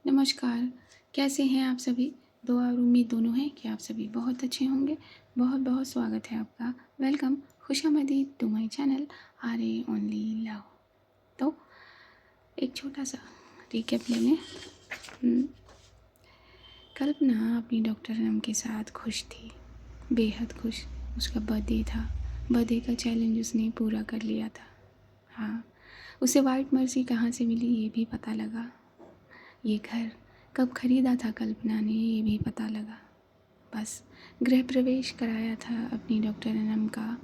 नमस्कार, कैसे हैं आप सभी? दुआ और उम्मीद दोनों है कि आप सभी बहुत अच्छे होंगे। बहुत-बहुत स्वागत है आपका। वेलकम, खुशामदीद to my channel R A. Only love. तो एक छोटा-सा रिकैप ले लें। कल्पना अपनी डॉक्टर अनम के साथ खुश थी, बेहद खुश। उसका बर्थडे था। बर्थडे का चैलेंज उसने पूरा कर लिया था। हाँ, उसे वाइट मर्सी कहाँ से मिली ये भी पता लगा। ये घर कब खरीदा था कल्पना ने ये भी पता लगा। बस गृह प्रवेश कराया था अपनी डॉक्टर अनम का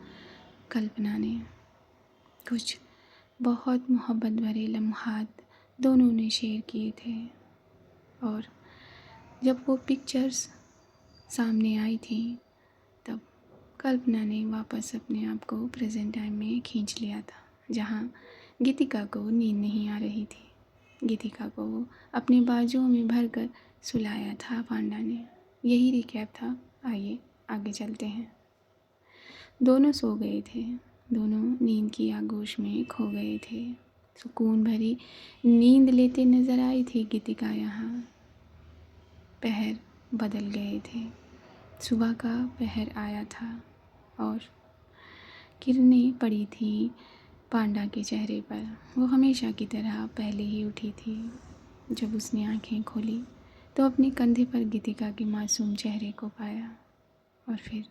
कल्पना ने। कुछ बहुत मोहब्बत भरे लम्हात दोनों ने शेयर किए थे और जब वो पिक्चर्स सामने आई थी तब कल्पना ने वापस अपने आप को प्रेजेंट टाइम में खींच लिया था, जहाँ गीतिका को नींद नहीं आ रही थी। गीतिका को अपने बाजुओं में भरकर सुलाया था पांडा ने। यही रिकैप था। आइए आगे चलते हैं। दोनों सो गए थे। दोनों नींद की आगोश में खो गए थे। सुकून भरी नींद लेते नजर आई थी गीतिका यहाँ। पहर बदल गए थे। सुबह का पहर आया था और किरणें पड़ी थी पांडा के चेहरे पर। वो हमेशा की तरह पहले ही उठी थी। जब उसने आंखें खोली तो अपने कंधे पर गीतिका के मासूम चेहरे को पाया और फिर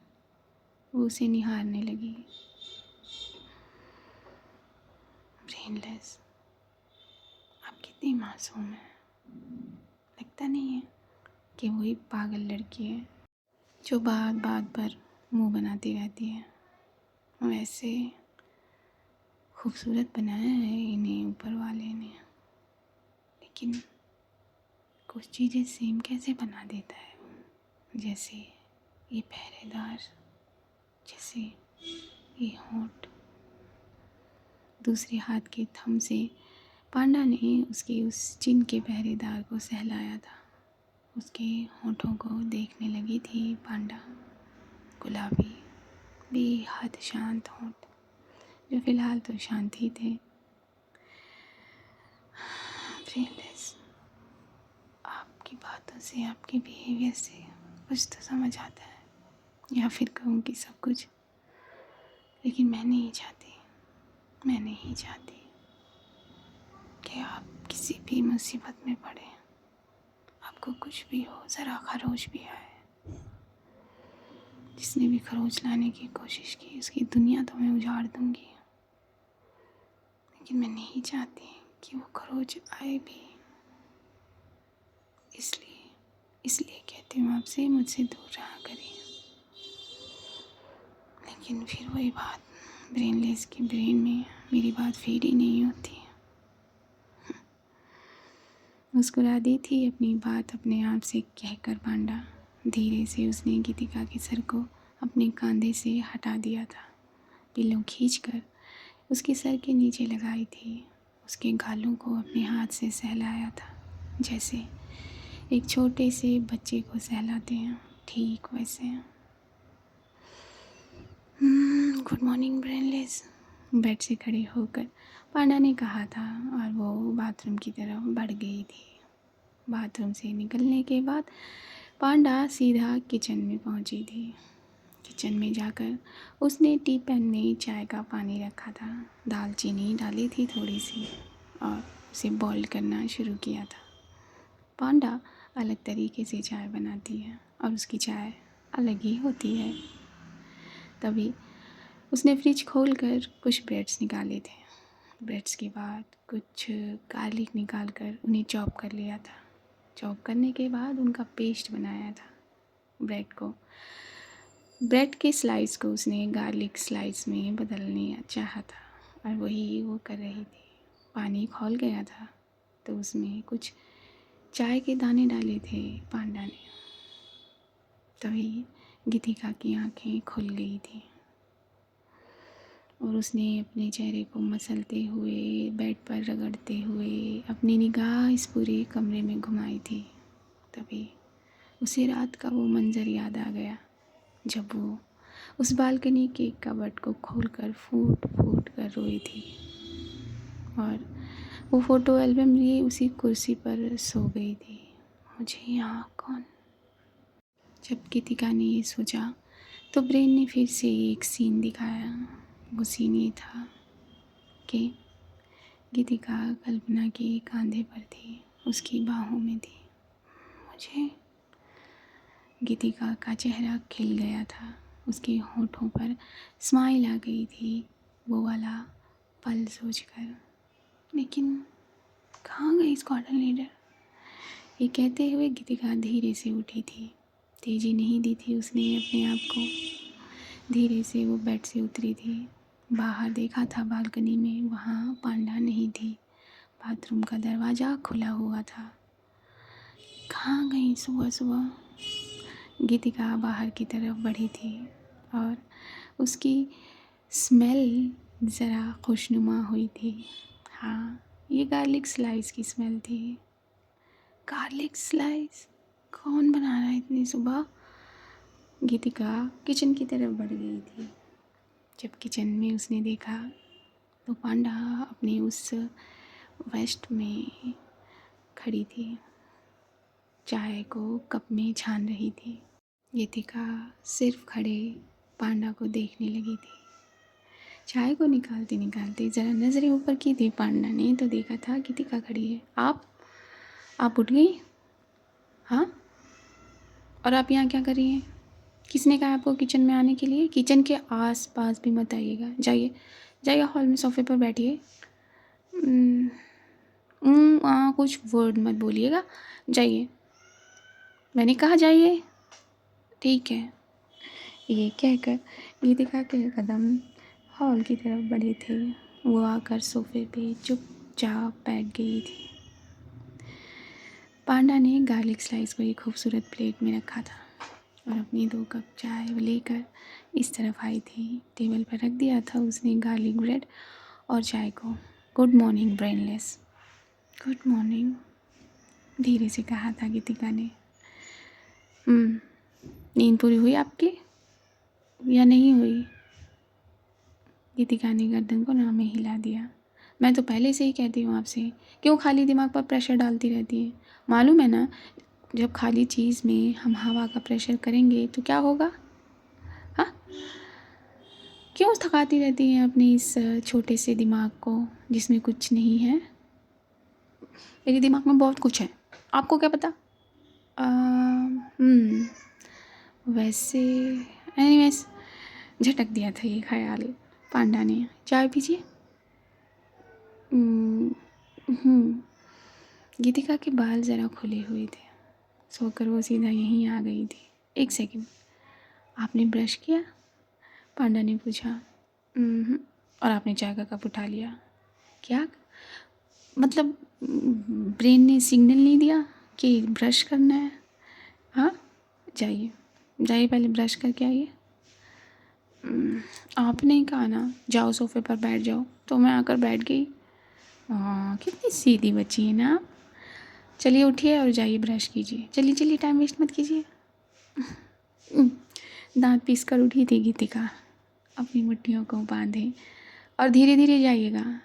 वो उसे निहारने लगी। ब्रेनलेस, आप कितनी मासूम है। लगता नहीं है कि वही पागल लड़की है जो बात बात पर मुंह बनाती रहती है। वैसे खूबसूरत बनाया है इन्हें ऊपर वाले ने, लेकिन कुछ चीज़ें सेम कैसे बना देता है वो। जैसे ये पहरेदार, जैसे ये होंठ। दूसरे हाथ के थंब से पांडा ने उसके उस चिन्ह के पहरेदार को सहलाया था। उसके होंठों को देखने लगी थी पांडा। गुलाबी बेहद शांत होंठ, जो फिलहाल तो शांत ही थे। ब्रेनलेस, आपकी बातों से, आपके बिहेवियर से कुछ तो समझ आता है, या फिर कहूँ कि सब कुछ। लेकिन मैं नहीं चाहती कि आप किसी भी मुसीबत में पड़े, आपको कुछ भी हो, ज़रा खरोच भी आए। जिसने भी खरोच लाने की कोशिश की उसकी दुनिया तो मैं उजाड़ दूंगी, लेकिन मैं नहीं चाहती कि वो खरोच आए भी। इसलिए कहती हूँ आपसे, मुझसे दूर रहा करिए। लेकिन फिर वही बात, ब्रेनलेस की ब्रेन में मेरी बात फीड ही नहीं होती। मुस्कुरा दी थी अपनी बात अपने आप से कहकर पांडा। धीरे से उसने गीतिका के सर को अपने कंधे से हटा दिया था। पिल्लों खींचकर उसके सर के नीचे लगाई थी। उसके गालों को अपने हाथ से सहलाया था, जैसे एक छोटे से बच्चे को सहलाते हैं, ठीक वैसे। गुड मॉर्निंग ब्रेनलेस, बेड से खड़े होकर पांडा ने कहा था और वो बाथरूम की तरफ बढ़ गई थी। बाथरूम से निकलने के बाद पांडा सीधा किचन में पहुंची थी। किचन में जाकर उसने टी पैन में चाय का पानी रखा था। दालचीनी डाली थी थोड़ी सी और उसे बॉईल करना शुरू किया था। पांडा अलग तरीके से चाय बनाती है और उसकी चाय अलग ही होती है। तभी उसने फ्रिज खोलकर कुछ ब्रेड्स निकाले थे। ब्रेड्स के बाद कुछ गार्लिक निकाल कर उन्हें चॉप कर लिया था। चॉप करने के बाद उनका पेस्ट बनाया था। ब्रेड के स्लाइस को उसने गार्लिक स्लाइस में बदलने चाहा था और वही वो कर रही थी। पानी खौल गया था तो उसमें कुछ चाय के दाने डाले थे पांडा ने। तभी गीतिका की आंखें खुल गई थी और उसने अपने चेहरे को मसलते हुए, बेड पर रगड़ते हुए अपनी निगाह इस पूरे कमरे में घुमाई थी। तभी उसे रात का वो मंज़र याद आ गया जब वो उस बालकनी के कबर्ड को खोलकर फूट फूट कर रोई थी और वो फ़ोटो एल्बम लिए उसी कुर्सी पर सो गई थी। मुझे यहाँ कौन? जब गीतिका ने ये सोचा तो ब्रेन ने फिर से एक सीन दिखाया। वो सीन ये था कि गीतिका कल्पना के कंधे पर थी, उसकी बाहों में थी। मुझे गीतिका का चेहरा खिल गया था, उसके होठों पर स्माइल आ गई थी, वो वाला पल सोचकर। लेकिन कहाँ गई स्क्वाड्रन लीडर? ये कहते हुए गीतिका धीरे से उठी थी। तेजी नहीं दी थी उसने अपने आप को। धीरे से वो बेड से उतरी थी। बाहर देखा था बालकनी में, वहाँ पांडा नहीं थी। बाथरूम का दरवाज़ा खुला हुआ था। कहाँ गई सुबह सुबह? गीतिका बाहर की तरफ बढ़ी थी और उसकी स्मेल ज़रा खुशनुमा हुई थी। हाँ, ये गार्लिक स्लाइस की स्मेल थी। गार्लिक स्लाइस कौन बना रहा है इतनी सुबह? गीतिका किचन की तरफ बढ़ गई थी। जब किचन में उसने देखा तो पांडा अपने उस वेस्ट में खड़ी थी, चाय को कप में छान रही थी। गीतिका सिर्फ खड़े पांडा को देखने लगी थी। चाय को निकालते निकालते ज़रा नज़रें ऊपर की थी पांडा ने, तो देखा था गीतिका खड़ी है। आप उठ गई? हाँ, और आप यहाँ क्या कर रही हैं? किसने कहा आपको किचन में आने के लिए? किचन के आस पास भी मत आइएगा। जाइए जाइए, हॉल में सोफे पर बैठिए। कुछ वर्ड मत बोलिएगा, जाइए। मैंने कहा जाइए। ठीक है। ये कहकर गीतिका के कदम हॉल की तरफ बढ़े थे। वो आकर सोफे पे चुपचाप बैठ गई थी। पांडा ने गार्लिक स्लाइस को एक खूबसूरत प्लेट में रखा था और अपनी 2 कप चाय लेकर इस तरफ आई थी। टेबल पर रख दिया था उसने गार्लिक ब्रेड और चाय को। Good morning brainless. Good morning, धीरे से कहा था गीतिका ने। नींद पूरी हुई आपकी या नहीं हुई? गीतिका ने गर्दन को ना में हिला दिया। मैं तो पहले से ही कहती हूँ आपसे, क्यों खाली दिमाग पर प्रेशर डालती रहती है? मालूम है ना, जब खाली चीज़ में हम हवा का प्रेशर करेंगे तो क्या होगा? हाँ, क्यों थकाती रहती हैं अपने इस छोटे से दिमाग को जिसमें कुछ नहीं है? मेरे दिमाग में बहुत कुछ है, आपको क्या पता? वैसे एनीवेज, झटक दिया था ये ख्याल पांडा ने। चाय पीजिए। गीतिका के बाल ज़रा खुले हुए थे। सोकर वो सीधा यहीं आ गई थी। 1 सेकंड, आपने ब्रश किया? पांडा ने पूछा। और आपने चाय का कप उठा लिया? क्या मतलब, ब्रेन ने सिग्नल नहीं दिया कि ब्रश करना है? हाँ, जाइए जाइए, पहले ब्रश करके आइए। आपने कहा ना जाओ सोफे पर बैठ जाओ, तो मैं आकर बैठ गई। कितनी सीधी बच्ची है ना आप। चलिए उठिए और जाइए ब्रश कीजिए। चलिए चलिए, टाइम वेस्ट मत कीजिए। दांत पीस कर उठी थी गीतिका, अपनी मुट्ठियों को बांधे। और धीरे धीरे जाइएगा,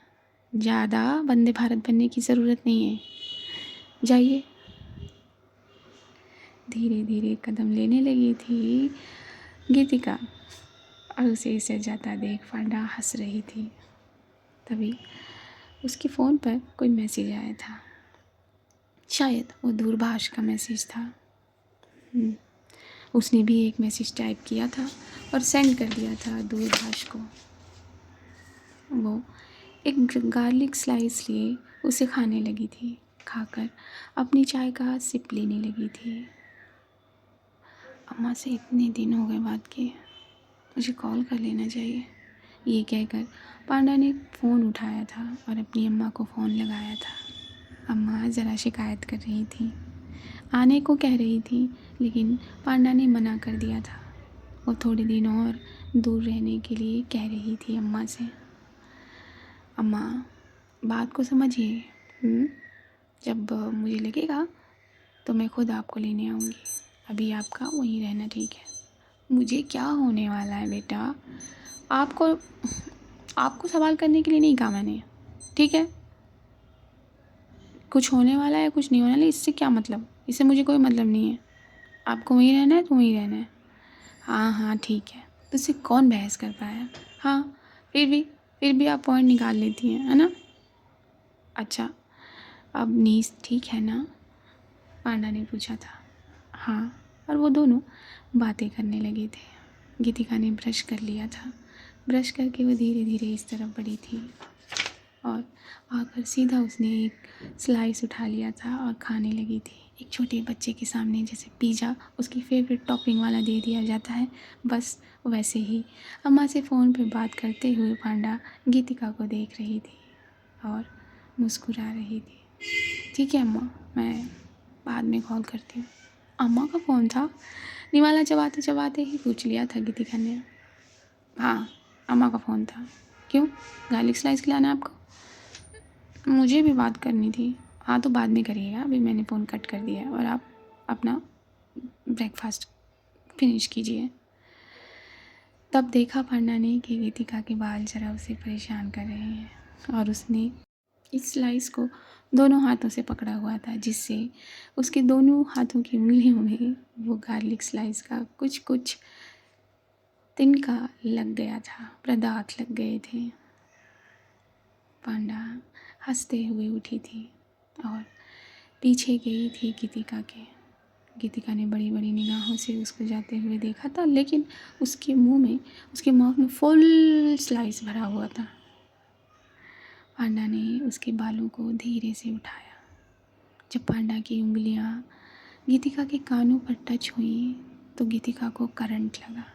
ज़्यादा वंदे भारत बनने की ज़रूरत नहीं है। जाइए। धीरे धीरे कदम लेने लगी थी गीतिका और उसे इसे जाता देख पांडा हंस रही थी। तभी उसके फ़ोन पर कोई मैसेज आया था। शायद वो दूरभाष का मैसेज था। उसने भी एक मैसेज टाइप किया था और सेंड कर दिया था दूरभाष को। वो एक गार्लिक स्लाइस लिए उसे खाने लगी थी। खाकर अपनी चाय का सिप लेने लगी थी। अम्मा से इतने दिन हो गए बात किए, मुझे कॉल कर लेना चाहिए, ये कहकर पांडा ने फ़ोन उठाया था और अपनी अम्मा को फ़ोन लगाया था। अम्मा ज़रा शिकायत कर रही थी, आने को कह रही थी, लेकिन पांडा ने मना कर दिया था। वो थोड़े दिन और दूर रहने के लिए कह रही थी अम्मा से। अम्मा, बात को समझिए। जब मुझे लगेगा तो मैं खुद आपको लेने आऊँगी। अभी आपका वहीं रहना ठीक है। मुझे क्या होने वाला है बेटा? आपको सवाल करने के लिए नहीं कहा मैंने, ठीक है? कुछ होने वाला है कुछ नहीं होने वाला, इससे क्या मतलब, इससे मुझे कोई मतलब नहीं है। आपको वहीं रहना है तो वहीं रहना है। हाँ हाँ ठीक है, तो इससे कौन बहस कर पाया। हाँ फिर भी आप पॉइंट निकाल लेती हैं, है ना। अच्छा, अब नीस ठीक है ना, पांडा ने पूछा था। हाँ, और वो दोनों बातें करने लगे थे। गीतिका ने ब्रश कर लिया था। ब्रश करके वो धीरे धीरे इस तरफ बढ़ी थी और आकर सीधा उसने एक स्लाइस उठा लिया था और खाने लगी थी। एक छोटे बच्चे के सामने जैसे पिज़्ज़ा उसकी फेवरेट टॉपिंग वाला दे दिया जाता है, बस वैसे ही अम्मा से फ़ोन पे बात करते हुए पांडा गीतिका को देख रही थी और मुस्कुरा रही थी। ठीक है अम्मा, मैं बाद में कॉल करती हूँ। अम्मा का फ़ोन था, निवाला चबाते चबाते ही पूछ लिया था गीतिका ने। हाँ, अम्मा का फ़ोन था। क्यों, गार्लिक स्लाइस खिलाना है आपको? मुझे भी बात करनी थी। हाँ तो बाद में करिएगा, अभी मैंने फ़ोन कट कर दिया है और आप अपना ब्रेकफास्ट फिनिश कीजिए। तब देखा पांडा ने कि गीतिका के बाल ज़रा उसे परेशान कर रहे हैं और उसने इस स्लाइस को दोनों हाथों से पकड़ा हुआ था, जिससे उसके दोनों हाथों की उंगलियों में वो गार्लिक स्लाइस का कुछ कुछ तिनका लग गया था, पदार्थ लग गए थे। पांडा हंसते हुए उठी थी और पीछे गई थी गीतिका के। गीतिका ने बड़ी बड़ी निगाहों से उसको जाते हुए देखा था, लेकिन उसके माउथ में फुल स्लाइस भरा हुआ था। पांडा ने उसके बालों को धीरे से उठाया। जब पांडा की उंगलियां गीतिका के कानों पर टच हुई तो गीतिका को करंट लगा।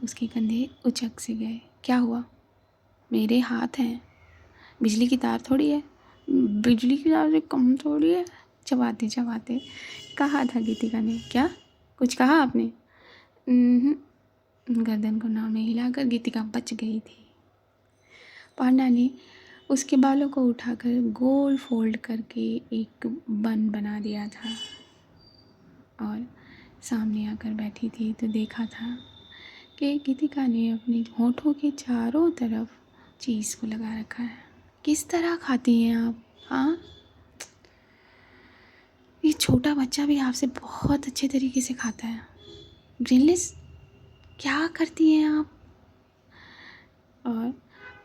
उसके कंधे उचक से गए। क्या हुआ? मेरे हाथ हैं, बिजली की तार थोड़ी है, बिजली की तार से कम थोड़ी है। चबाते चबाते कहा था गीतिका ने। क्या कुछ कहा आपने? गर्दन को नाव में हिलाकर गीतिका बच गई थी। पांडा ने उसके बालों को उठाकर गोल फोल्ड करके एक बन बना दिया था और सामने आकर बैठी थी तो देखा था कि गीतिका ने अपने होठों के चारों तरफ चीज़ को लगा रखा है। किस तरह खाती हैं आप? हाँ, ये छोटा बच्चा भी आपसे बहुत अच्छे तरीके से खाता है। ग्रीनलेस, क्या करती हैं आप? और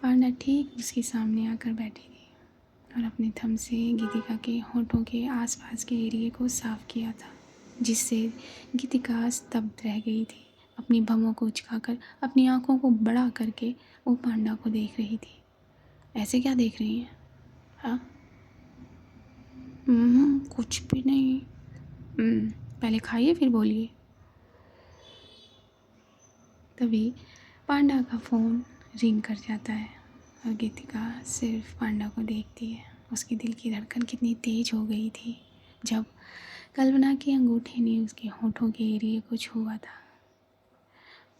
पांडा ठीक उसके सामने आकर बैठी थी और अपने थंब से गीतिका के होठों के आसपास के एरिए को साफ किया था, जिससे गीतिका स्तब्ध रह गई थी। अपनी भौहों को उचकाकर अपनी आंखों को बड़ा करके वो पांडा को देख रही थी। ऐसे क्या देख रही हैं? हाँ, कुछ भी नहीं। पहले खाइए फिर बोलिए। तभी पांडा का फ़ोन रिंग कर जाता है और गीतिका सिर्फ पांडा को देखती है। उसके दिल की धड़कन कितनी तेज हो गई थी जब कल्पना के अंगूठे ने उसके होठों के एरिए को छुआ था।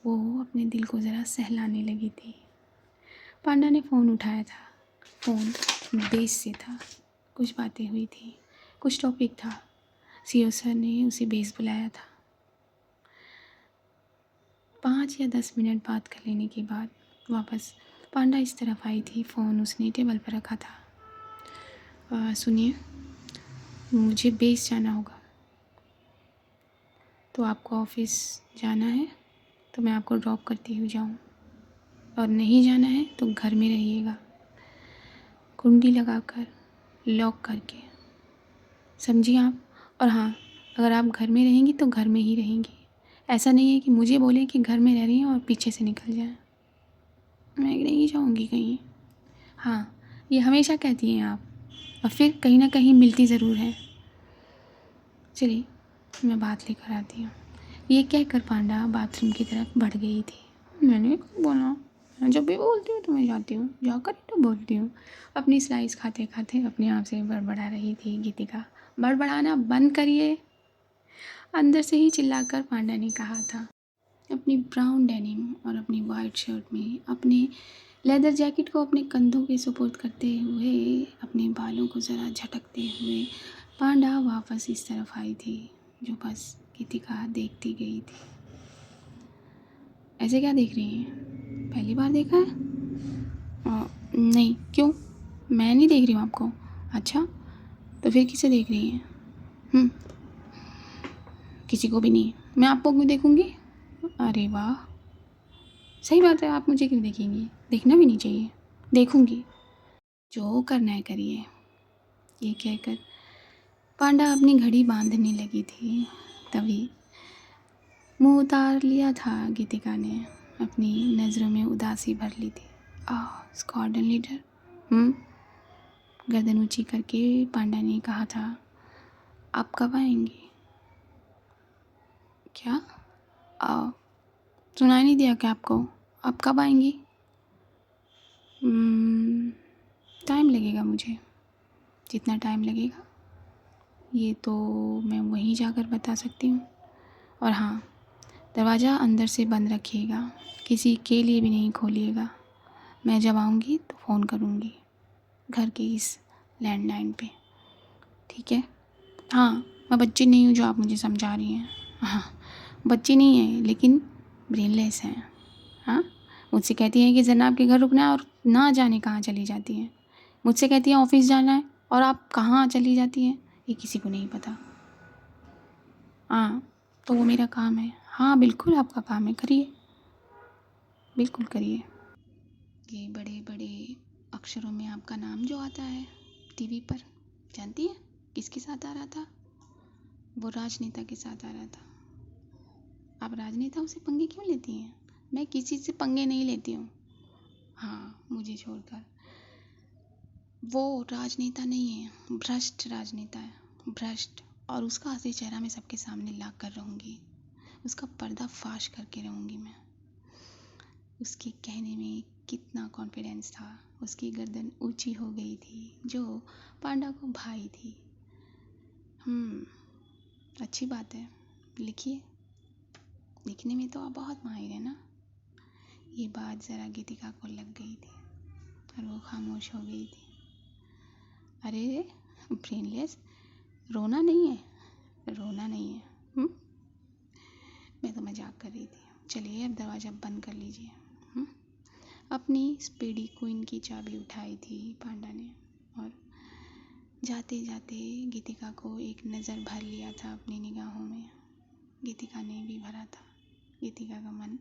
वो अपने दिल को ज़रा सहलाने लगी थी। पांडा ने फ़ोन उठाया था। फ़ोन बेस से था। कुछ बातें हुई थी, कुछ टॉपिक था। सीओ सर ने उसे बेस बुलाया था। 5 या 10 मिनट बात कर लेने के बाद वापस पांडा इस तरफ आई थी। फ़ोन उसने टेबल पर रखा था। सुनिए, मुझे बेस जाना होगा, तो आपको ऑफ़िस जाना है तो मैं आपको ड्रॉप करती हुई जाऊँ, और नहीं जाना है तो घर में रहिएगा, कुंडी लगाकर लॉक करके, समझी आप? और हाँ, अगर आप घर में रहेंगी तो घर में ही रहेंगी। ऐसा नहीं है कि मुझे बोले कि घर में रह रही हैं और पीछे से निकल जाएं। मैं नहीं जाऊँगी कहीं। हाँ, ये हमेशा कहती हैं आप, और फिर कहीं ना कहीं मिलती ज़रूर है। चलिए, मैं बात लेकर आती हूँ। ये कहकर पांडा बाथरूम की तरफ बढ़ गई थी। मैंने कब बोला? मैं जब भी बोलती हूँ तो मैं जाती हूँ, जाकर ही तो बोलती हूँ। अपनी स्लाइस खाते खाते अपने आप से बड़बड़ा रही थी गीतिका। बड़बड़ाना बंद करिए, अंदर से ही चिल्लाकर पांडा ने कहा था। अपनी ब्राउन डेनिम और अपनी वाइट शर्ट में अपने लेदर जैकेट को अपने कंधों के सुपुर्द करते हुए, अपने बालों को ज़रा झटकते हुए पांडा वापस इस तरफ आई थी, जो बस गीतिका देखती गई थी। ऐसे क्या देख रही हैं? पहली बार देखा है? नहीं, क्यों? मैं नहीं देख रही हूँ आपको। अच्छा, तो फिर किसे देख रही हैं? किसी को भी नहीं। मैं आपको क्यों देखूँगी? अरे वाह, सही बात है, आप मुझे क्यों देखेंगी? देखना भी नहीं चाहिए। देखूँगी, जो करना है करिए। ये कहकर पांडा अपनी घड़ी बांधने लगी थी, तभी मुंह उतार लिया था गीतिका ने। अपनी नज़रों में उदासी भर ली थी। Squadron leader. गर्दन ऊंची करके पांडा ने कहा था, आप कब आएंगी? क्या? सुनाई नहीं दिया क्या आपको? आप कब आएंगी? टाइम लगेगा मुझे, जितना टाइम लगेगा ये तो मैं वहीं जाकर बता सकती हूँ। और हाँ, दरवाज़ा अंदर से बंद रखिएगा, किसी के लिए भी नहीं खोलिएगा। मैं जब आऊँगी तो फ़ोन करूँगी घर के इस लैंडलाइन पे, ठीक है? हाँ, मैं बच्ची नहीं हूँ जो आप मुझे समझा रही हैं। हाँ, बच्ची नहीं है लेकिन ब्रेनलेस हैं। हाँ, मुझसे कहती हैं कि जनाब के घर रुकना है और ना जाने कहाँ चली जाती हैं। मुझसे कहती हैं ऑफिस जाना है और आप कहाँ चली जाती हैं ये किसी को नहीं पता। हाँ, तो वो मेरा काम है। हाँ बिल्कुल आपका काम है, करिए, बिल्कुल करिए। ये बड़े बड़े अक्षरों में आपका नाम जो आता है टीवी पर, जानती है किसके साथ आ रहा था? वो राजनेता के साथ आ रहा था। आप राजनेताओं से पंगे क्यों लेती हैं? मैं किसी से पंगे नहीं लेती हूँ। हाँ, मुझे छोड़कर। वो राजनेता नहीं है, भ्रष्ट राजनेता है, भ्रष्ट। और उसका असली चेहरा मैं सबके सामने ला कर रहूँगी, उसका पर्दा फाश करके रहूँगी मैं। उसके कहने में कितना कॉन्फिडेंस था, उसकी गर्दन ऊंची हो गई थी, जो पांडा को भाई थी। अच्छी बात है, लिखिए। लिखने में तो आप बहुत माहिर है ना? ये बात ज़रा गीतिका को लग गई थी और वो खामोश हो गई थी। अरे ब्रेनलेस, रोना नहीं है, रोना नहीं है। मैं तो मजाक कर रही थी। चलिए अब दरवाज़ा बंद कर लीजिए। अपनी स्पीडी क्वीन की चाबी उठाई थी पांडा ने और जाते जाते गीतिका को एक नज़र भर लिया था अपनी निगाहों में। गीतिका ने भी भरा था। गीतिका का मन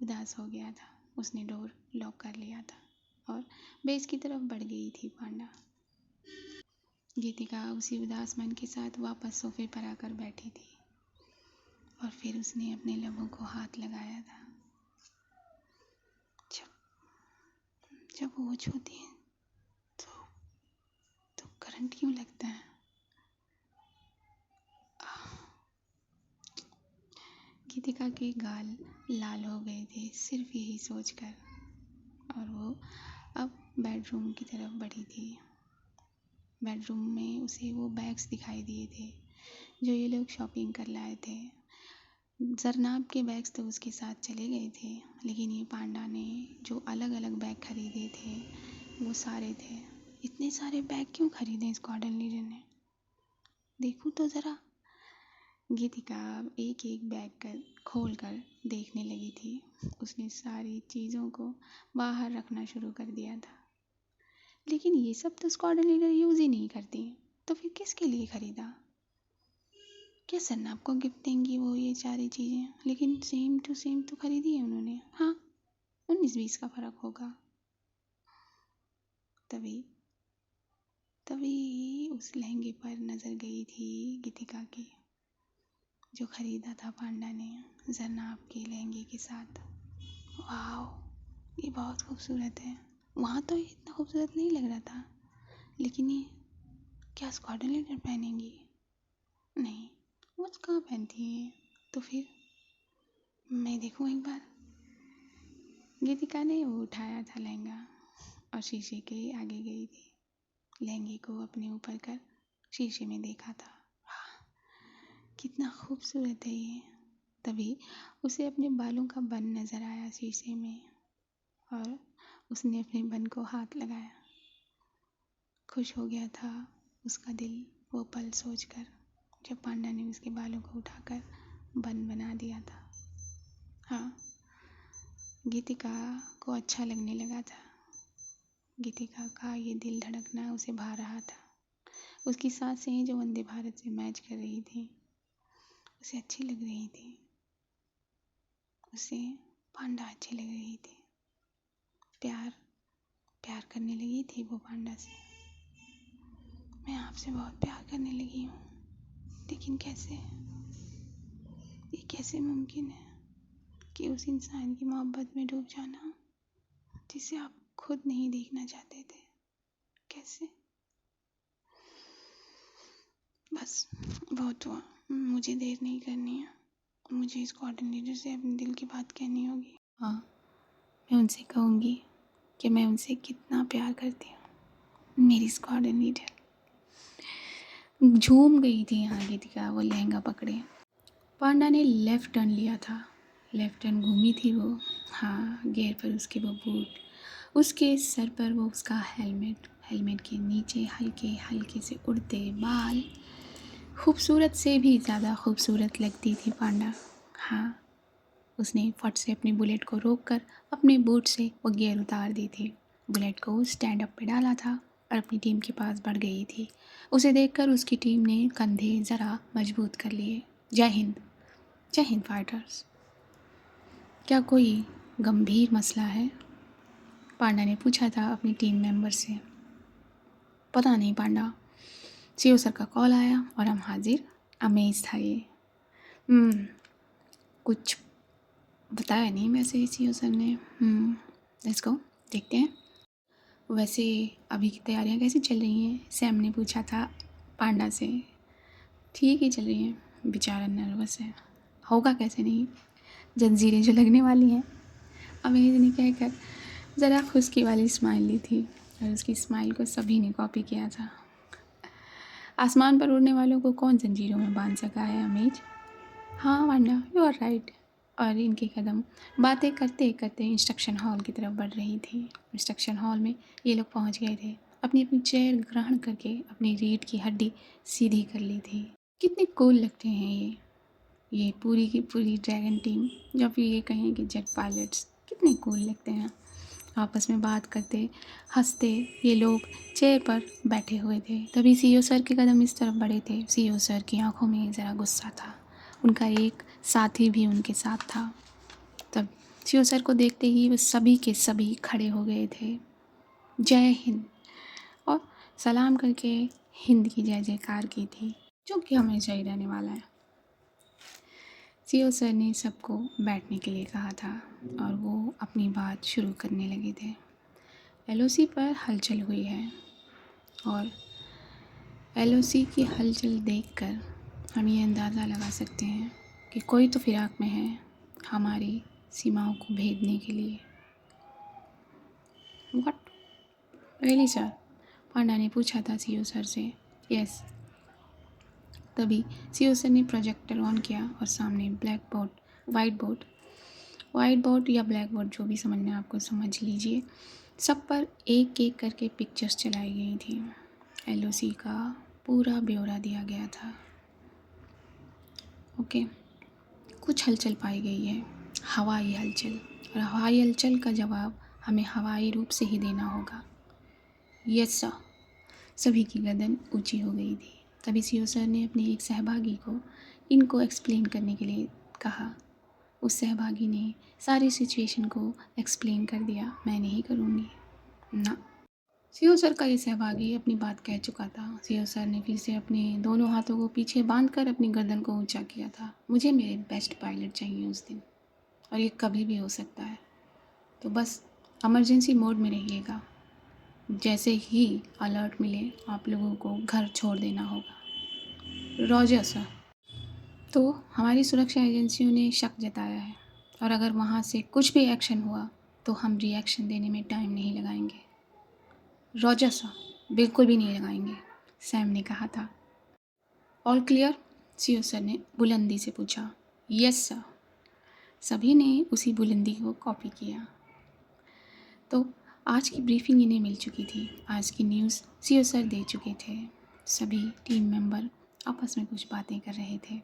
उदास हो गया था। उसने डोर लॉक कर लिया था और बेस की तरफ बढ़ गई थी पांडा। गीतिका उसी उदास मन के साथ वापस सोफे पर आकर बैठी थी और फिर उसने अपने लबों को हाथ लगाया था। जब वो छूती है तो करंट क्यों लगता है? गीतिका के गाल लाल हो गए थे सिर्फ यही सोचकर, और वो अब बेडरूम की तरफ बढ़ी थी। बेडरूम में उसे वो बैग्स दिखाई दिए थे जो ये लोग शॉपिंग कर लाए थे। जरनाब के बैग्स तो उसके साथ चले गए थे, लेकिन ये पांडा ने जो अलग अलग बैग खरीदे थे वो सारे थे। इतने सारे बैग क्यों खरीदे स्क्वाड्रन लीडर ने? देखूं तो ज़रा। गीतिका एक एक बैग कर खोल कर देखने लगी थी। उसने सारी चीज़ों को बाहर रखना शुरू कर दिया था। लेकिन ये सब तो स्क्वाड्रन लीडर यूज़ ही नहीं करती, तो फिर किसके लिए ख़रीदा? क्या सन्नाब को गिफ्ट देंगी वो ये सारी चीज़ें? लेकिन सेम टू सेम तो खरीदी है उन्होंने। हाँ, 19-20 का फ़र्क होगा। तभी तभी उस लहंगे पर नज़र गई थी गीतिका की, जो ख़रीदा था पांडा ने जरनाब के लहंगे के साथ। वाह, ये बहुत खूबसूरत है। वहाँ तो ये इतना खूबसूरत नहीं लग रहा था, लेकिन ये क्या स्क्वाड्रन लीडर पहनेंगी? नहीं, वो कहाँ पहनती हैं? तो फिर मैं देखूँ एक बार। गीतिका ने वो उठाया था लहंगा और शीशे के आगे गई थी। लहंगे को अपने ऊपर कर शीशे में देखा था। कितना खूबसूरत है ये। तभी उसे अपने बालों का बन नज़र आया शीशे में और उसने अपने बन को हाथ लगाया। खुश हो गया था उसका दिल वो पल सोचकर, जब पांडा ने उसके बालों को उठाकर बन बना दिया था। हाँ, गीतिका को अच्छा लगने लगा था। गीतिका का ये दिल धड़कना उसे भा रहा था। उसकी सांसें जो वंदे भारत से मैच कर रही थी उसे अच्छी लग रही थी, उसे पांडा अच्छी लग रही थी। प्यार प्यार करने लगी थी वो पांडा से। मैं आपसे बहुत प्यार करने लगी हूँ, लेकिन कैसे, ये कैसे मुमकिन है कि उस इंसान की मोहब्बत में डूब जाना जिसे आप खुद नहीं देखना चाहते थे। कैसे? बस बहुत हुआ, मुझे देर नहीं करनी है। मुझे इस कोऑर्डिनेटर से अपने दिल की बात कहनी होगी। हाँ, मैं उनसे कहूँगी कि मैं उनसे कितना प्यार करती हूँ। मेरी इस कोऑर्डिनेटर झूम गई थी यहाँ गीतिका वो लहंगा पकड़े। पांडा ने लेफ़्ट टर्न लिया था, लेफ़्ट टर्न घूमी थी वो। हाँ, गियर पर उसके वो बूट, उसके सर पर वो उसका हेलमेट, हेलमेट के नीचे हल्के हल्के से उड़ते बाल। खूबसूरत से भी ज़्यादा खूबसूरत लगती थी पांडा। हाँ, उसने फट से अपनी बुलेट को रोककर अपने बूट से वो गियर उतार दी थी। बुलेट को स्टैंड अप पे डाला था और अपनी टीम के पास बढ़ गई थी। उसे देखकर उसकी टीम ने कंधे ज़रा मजबूत कर लिए। जय हिंद, जय हिंद फाइटर्स। क्या कोई गंभीर मसला है? पांडा ने पूछा था अपनी टीम मेंबर से। पता नहीं पांडा, सीओ सर का कॉल आया और हम हाजिर। अमेज था ये। कुछ बताया नहीं वैसे सीओ सर ने। लेट्स गो, देखते हैं। वैसे अभी की तैयारियां कैसी चल रही हैं? सैम ने पूछा था पांडा से। ठीक ही चल रही हैं, बेचारा नर्वस है। होगा कैसे नहीं, जंजीरें जो लगने वाली हैं। अमेज ने कहकर ज़रा खुशकी वाली स्माइल ली थी और उसकी स्माइल को सभी ने कॉपी किया था। आसमान पर उड़ने वालों को कौन जंजीरों में बांध सका है अमेज? हाँ पांडा, यू आर राइट। और इनके कदम बातें करते करते इंस्ट्रक्शन हॉल की तरफ बढ़ रही थी। इंस्ट्रक्शन हॉल में ये लोग पहुंच गए थे। अपनी अपनी चेयर ग्रहण करके अपनी रीढ़ की हड्डी सीधी कर ली थी। कितने कूल लगते हैं ये पूरी की पूरी ड्रैगन टीम, या फिर ये कहें कि जेट पायलट्स, कितने कूल लगते हैं। आपस में बात करते हंसते ये लोग चेयर पर बैठे हुए थे। तभी सीईओ सर के कदम इस तरफ बढ़े थे। सीईओ सर की आंखों में ज़रा गुस्सा था। उनका एक साथी भी उनके साथ था। तब सीईओ सर को देखते ही वो सभी के सभी खड़े हो गए थे। जय हिंद, और सलाम करके हिंद की जय जयकार की थी, जो कि हमेशा ही रहने वाला है। सीईओ सर ने सबको बैठने के लिए कहा था और वो अपनी बात शुरू करने लगे थे। एलओसी पर हलचल हुई है और एलओसी की हलचल देखकर हम ये अंदाज़ा लगा सकते हैं कि कोई तो फिराक में है हमारी सीमाओं को भेदने के लिए। What really sir? पांडा ने पूछा था सीईओ सर से। यस। तभी सीईओ सर ने प्रोजेक्टर ऑन किया और सामने वाइट बोर्ड या ब्लैक बोर्ड, जो भी समझना आपको समझ लीजिए, सब पर एक एक करके पिक्चर्स चलाई गई थी। एलओसी का पूरा ब्यौरा दिया गया था। ओके, कुछ हलचल पाई गई है, हवाई हलचल, और हवाई हलचल का जवाब हमें हवाई रूप से ही देना होगा। Yes sir. सभी की गर्दन ऊंची हो गई थी। तभी सीईओ सर ने अपने एक सहभागी को इनको एक्सप्लेन करने के लिए कहा। उस सहभागी ने सारी सिचुएशन को एक्सप्लेन कर दिया। मैं नहीं करूँगी ना। सीईओ सर का ये सहभागी अपनी बात कह चुका था। सीईओ सर ने फिर से अपने दोनों हाथों को पीछे बांधकर अपनी गर्दन को ऊंचा किया था। मुझे मेरे बेस्ट पायलट चाहिए उस दिन, और ये कभी भी हो सकता है। तो बस इमरजेंसी मोड में रहिएगा। जैसे ही अलर्ट मिले आप लोगों को घर छोड़ देना होगा। Roger sir. तो हमारी सुरक्षा एजेंसियों ने शक जताया है, और अगर वहाँ से कुछ भी एक्शन हुआ तो हम रिएक्शन देने में टाइम नहीं लगाएंगे। रॉजर सर, बिल्कुल भी नहीं लगाएंगे, सैम ने कहा था। All clear? सीईओ सर ने बुलंदी से पूछा। Yes sir. सभी ने उसी बुलंदी को कॉपी किया। तो आज की ब्रीफिंग इन्हें मिल चुकी थी। आज की न्यूज़ सीईओ सर दे चुके थे। सभी टीम मेंबर आपस में कुछ बातें कर रहे थे,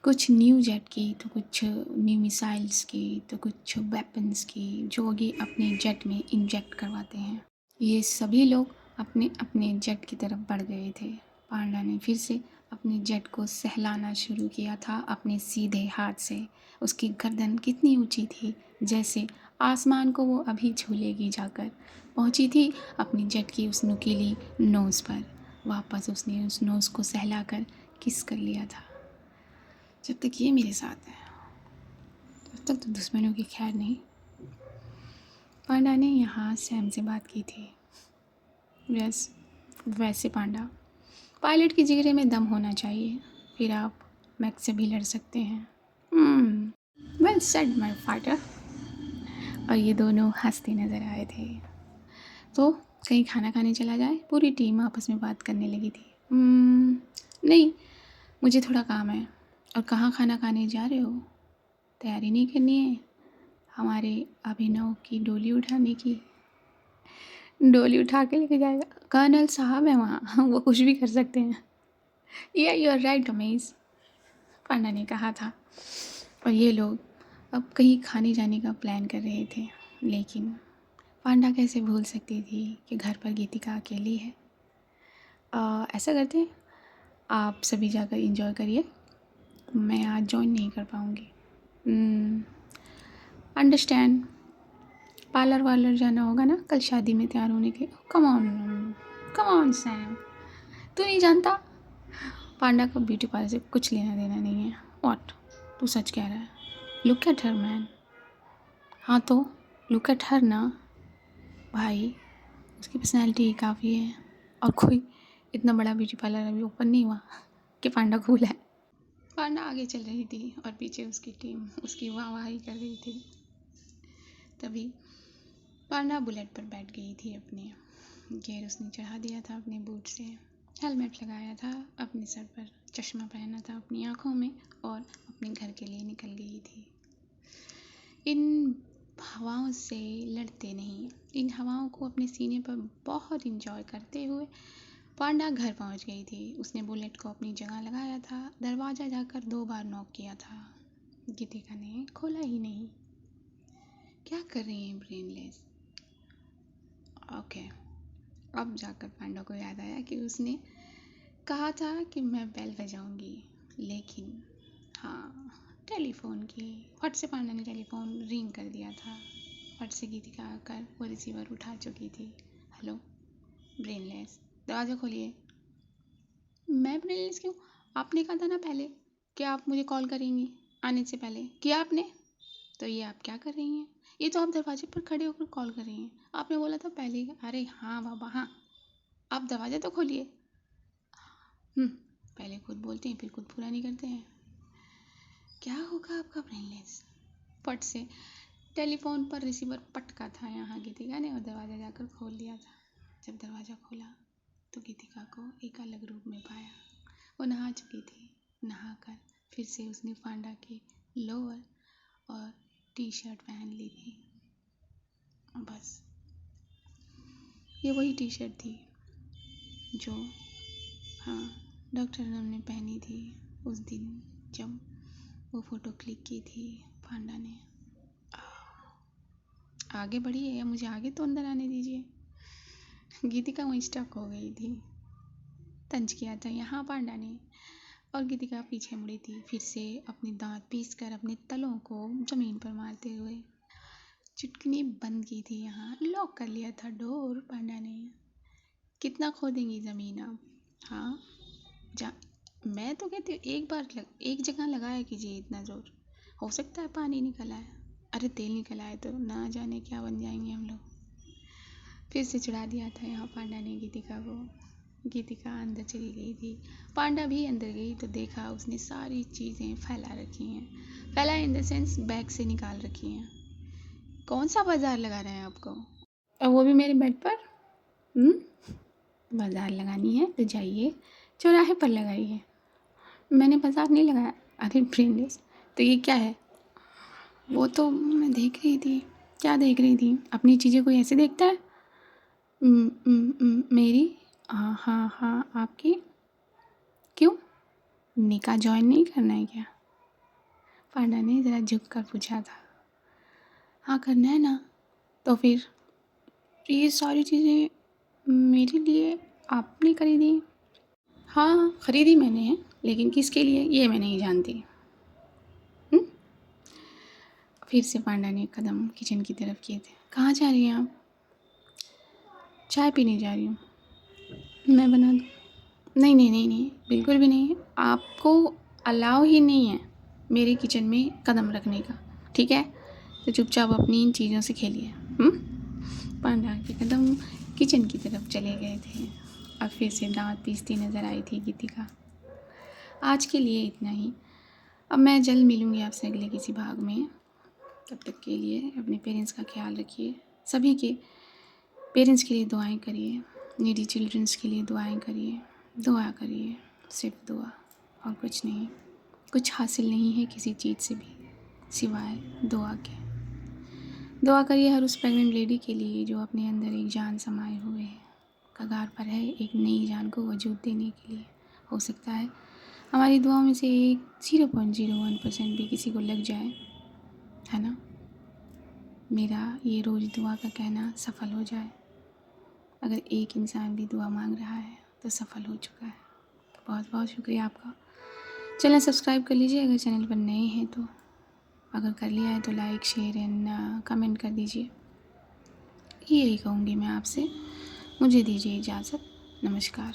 कुछ न्यू जेट की, तो कुछ न्यू मिसाइल्स की, तो कुछ वेपन्स की, जो ये अपने जेट में इंजेक्ट करवाते हैं। ये सभी लोग अपने अपने जेट की तरफ बढ़ गए थे। पांडा ने फिर से अपने जेट को सहलाना शुरू किया था अपने सीधे हाथ से। उसकी गर्दन कितनी ऊंची थी, जैसे आसमान को वो अभी छू लेगी जाकर। पहुंची थी अपनी जेट की उस नुकीली नोज़ पर। वापस उसने उस नोज़ को सहलाकर किस कर लिया था। जब तक ये मेरे साथ है तब तक तो दुश्मनों की खैर नहीं। पांडा ने यहाँ सैम से बात की थी। वैसे पांडा, पायलट की जिगरे में दम होना चाहिए, फिर आप मैक्स से भी लड़ सकते हैं। Well said my fighter. और ये दोनों हंसते नज़र आए थे। तो कहीं खाना खाने चला जाए, पूरी टीम आपस में बात करने लगी थी। नहीं, मुझे थोड़ा काम है। और कहाँ खाना खाने जा रहे हो? तैयारी नहीं करनी है हमारे अभिनव की डोली उठाने की? डोली उठा के लेके जाएगा, कर्नल साहब है वहाँ, वो कुछ भी कर सकते हैं। या यू आर राइट रमेश, पांडा ने कहा था। और ये लोग अब कहीं खाने जाने का प्लान कर रहे थे, लेकिन पांडा कैसे भूल सकती थी कि घर पर गीतिका अकेली है। ऐसा करते हैं, आप सभी जाकर इंजॉय करिए, मैं आज ज्वाइन नहीं कर पाऊँगी। अंडरस्टैंड। पार्लर वार्लर जाना होगा ना कल शादी में तैयार होने के। कम ऑन सैम, तू नहीं जानता पांडा को ब्यूटी पार्लर से कुछ लेना देना नहीं है। व्हाट, तू सच कह रहा है? Look at her man. हाँ तो लुक एट हर ना भाई, उसकी पर्सनैलिटी काफ़ी है। और कोई इतना बड़ा ब्यूटी पार्लर अभी ओपन नहीं हुआ कि पांडा कूल है। पांडा आगे चल रही थी और पीछे उसकी टीम उसकी वाहवाही कर रही थी। तभी पांडा बुलेट पर बैठ गई थी। अपने गियर उसने चढ़ा दिया था अपने बूट से, हेलमेट लगाया था अपने सर पर, चश्मा पहना था अपनी आँखों में और अपने घर के लिए निकल गई थी। इन हवाओं से लड़ते नहीं, इन हवाओं को अपने सीने पर बहुत इंजॉय करते हुए पांडा घर पहुंच गई थी। उसने बुलेट को अपनी जगह लगाया था। दरवाज़ा जाकर 2 बार नॉक किया था। गीतिका ने खोला ही नहीं। क्या कर रही हैं ब्रेनलेस? ओके, अब जाकर पांडा को याद आया कि उसने कहा था कि मैं बेल बजाऊंगी, लेकिन हाँ, टेलीफोन की फट से पांडा ने टेलीफोन रिंग कर दिया था। फट से गीतिका आकर वो रिसीवर उठा चुकी थी। हेलो ब्रेनलेस, दरवाज़ा खोलिए। मैं ब्रेनलेस क्यों? आपने कहा था ना पहले कि आप मुझे कॉल करेंगी आने से पहले, किया आपने? तो ये आप क्या कर रही हैं? ये तो आप दरवाजे पर खड़े होकर कॉल कर रही हैं। आपने बोला था पहले ही। अरे हाँ बाबा हाँ, आप दरवाज़ा तो खोलिए। पहले खुद बोलते हैं फिर खुद पूरा नहीं करते हैं। क्या होगा आपका ब्रेनलेस? फट से टेलीफोन पर रिसीवर पटका था यहाँ गीतिका ने और दरवाज़ा जाकर खोल दिया था। जब दरवाज़ा खोला तो गीतिका को एक अलग रूप में पाया। वो नहा चुकी थी। नहाकर फिर से उसने पांडा के लोअर और टी शर्ट पहन ली थी। बस ये वही टी शर्ट थी जो हाँ डॉक्टर ने पहनी थी उस दिन जब वो फ़ोटो क्लिक की थी पांडा ने। आगे बढ़िए या मुझे आगे तो अंदर आने दीजिए। गीतिका वहीं स्टक हो गई थी। तंज किया था यहाँ पांडा ने और गीतिका पीछे मुड़ी थी, फिर से अपने दांत पीसकर अपने तलों को ज़मीन पर मारते हुए। चुटकी बंद की थी यहाँ, लॉक कर लिया था डोर पांडा ने। कितना खोदेंगी ज़मीन अब? हाँ मैं तो कहती हूँ एक जगह लगाया कीजिए इतना ज़ोर, हो सकता है पानी निकल आए। अरे तेल निकल आए तो ना जाने क्या बन जाएंगे हम लोग। फिर से चढ़ा दिया था यहाँ पांडा ने गीतिका को। गीतिका अंदर चली गई थी। पांडा भी अंदर गई तो देखा उसने सारी चीज़ें फैला रखी हैं। फैला इन द सेंस बैग से निकाल रखी हैं। कौन सा बाज़ार लगा रहे हैं आपको? और वो भी मेरे बेड पर? बाज़ार लगानी है तो जाइए चौराहे पर लगाइए। मैंने बाज़ार नहीं लगाया। अरे ब्रेनलेस, तो ये क्या है? वो तो मैं देख रही थी। क्या देख रही थी? अपनी चीज़ें कोई ऐसे देखता है? मेरी? हाँ हाँ हाँ, आपकी? क्यों, निकाह ज्वाइन नहीं करना है क्या? पांडा ने ज़रा झुक कर पूछा था। हाँ करना है ना। तो फिर ये सारी चीज़ें मेरे लिए आपने खरीदी? हाँ, खरीदी मैंने, लेकिन किसके लिए ये मैं नहीं जानती। हुँ? फिर से पांडा ने कदम किचन की तरफ किए थे। कहाँ जा रही हैं आप? चाय पीने जा रही हूँ। मैं बना दूँ? नहीं, नहीं, नहीं, नहीं, बिल्कुल भी नहीं। आपको अलाउ ही नहीं है मेरे किचन में कदम रखने का, ठीक है? तो चुपचाप अपनी इन चीज़ों से खेलिए। पांडा के कदम किचन की तरफ चले गए थे। अब फिर से दाँत पीसती नज़र आई थी गीतिका। आज के लिए इतना ही। अब मैं जल्द मिलूँगी आपसे अगले किसी भाग में। तब तक के लिए अपने पेरेंट्स का ख्याल रखिए। सभी के पेरेंट्स के लिए दुआएं करिए, नीडी चिल्ड्रंस के लिए दुआएं करिए, दुआ करिए, सिर्फ दुआ और कुछ नहीं। कुछ हासिल नहीं है किसी चीज़ से भी सिवाय दुआ के। दुआ करिए हर उस प्रेग्नेंट लेडी के लिए जो अपने अंदर एक जान समाये हुए है, कगार पर है एक नई जान को वजूद देने के लिए। हो सकता है हमारी दुआओं में से एक 0.01% भी किसी को लग जाए, है ना? मेरा ये रोज़ दुआ का कहना सफल हो जाए। अगर एक इंसान भी दुआ मांग रहा है तो सफल हो चुका है। बहुत बहुत शुक्रिया आपका। चैनल सब्सक्राइब कर लीजिए अगर चैनल पर नए हैं तो। अगर कर लिया है तो लाइक शेयर एंड कमेंट कर दीजिए। यही कहूँगी मैं आपसे। मुझे दीजिए इजाज़त। नमस्कार।